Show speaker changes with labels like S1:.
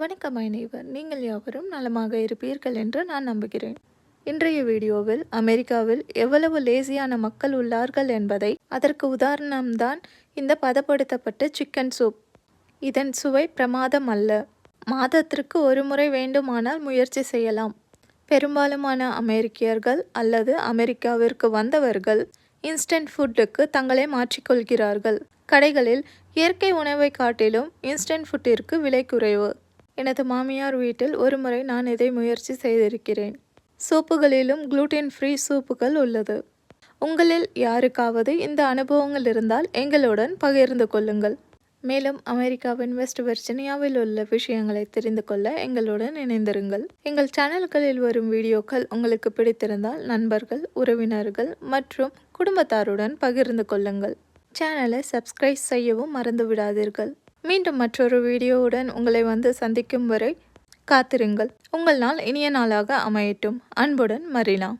S1: வணக்கம் நெய்வர், நீங்கள் யாவரும் நலமாக இருப்பீர்கள் என்று நான் நம்புகிறேன். இன்றைய வீடியோவில் அமெரிக்காவில் எவ்வளவு லேசியான மக்கள் உள்ளார்கள் என்பதை அதற்கு உதாரணம்தான் இந்த பதப்படுத்தப்பட்ட சிக்கன் சூப். இதன் சுவை பிரமாதம் அல்ல. மாதத்திற்கு ஒரு முறை வேண்டுமானால் முயற்சி செய்யலாம். பெரும்பாலுமான அமெரிக்கர்கள் அல்லது அமெரிக்காவிற்கு வந்தவர்கள் இன்ஸ்டன்ட் ஃபுட்டுக்கு தங்களை மாற்றிக்கொள்கிறார்கள். கடைகளில் இயற்கை உணவை காட்டிலும் இன்ஸ்டன்ட் ஃபுட்டிற்கு விலை குறைவு. எனது மாமியார் வீட்டில் ஒரு முறை நான் இதை முயற்சி செய்திருக்கிறேன். சூப்புகளிலும் குளூட்டின் ஃப்ரீ சூப்புகள் உள்ளது. உங்களில் யாருக்காவது இந்த அனுபவங்கள் இருந்தால் எங்களுடன் பகிர்ந்து கொள்ளுங்கள். மேலும் அமெரிக்காவின் வெஸ்ட் வெர்ஜினியாவில் உள்ள விஷயங்களை தெரிந்து கொள்ள எங்களுடன் இணைந்திருங்கள். எங்கள் சேனல்களில் வரும் வீடியோக்கள் உங்களுக்கு பிடித்திருந்தால் நண்பர்கள், உறவினர்கள் மற்றும் குடும்பத்தாருடன் பகிர்ந்து கொள்ளுங்கள். சேனலை சப்ஸ்கிரைப் செய்யவும் மறந்து விடாதீர்கள். மீண்டும் மற்றொரு வீடியோவுடன் உங்களை வந்து சந்திக்கும் வரை காத்திருங்கள். உங்கள் நாள் இனிய நாளாக அமையட்டும். அன்புடன் மரினா.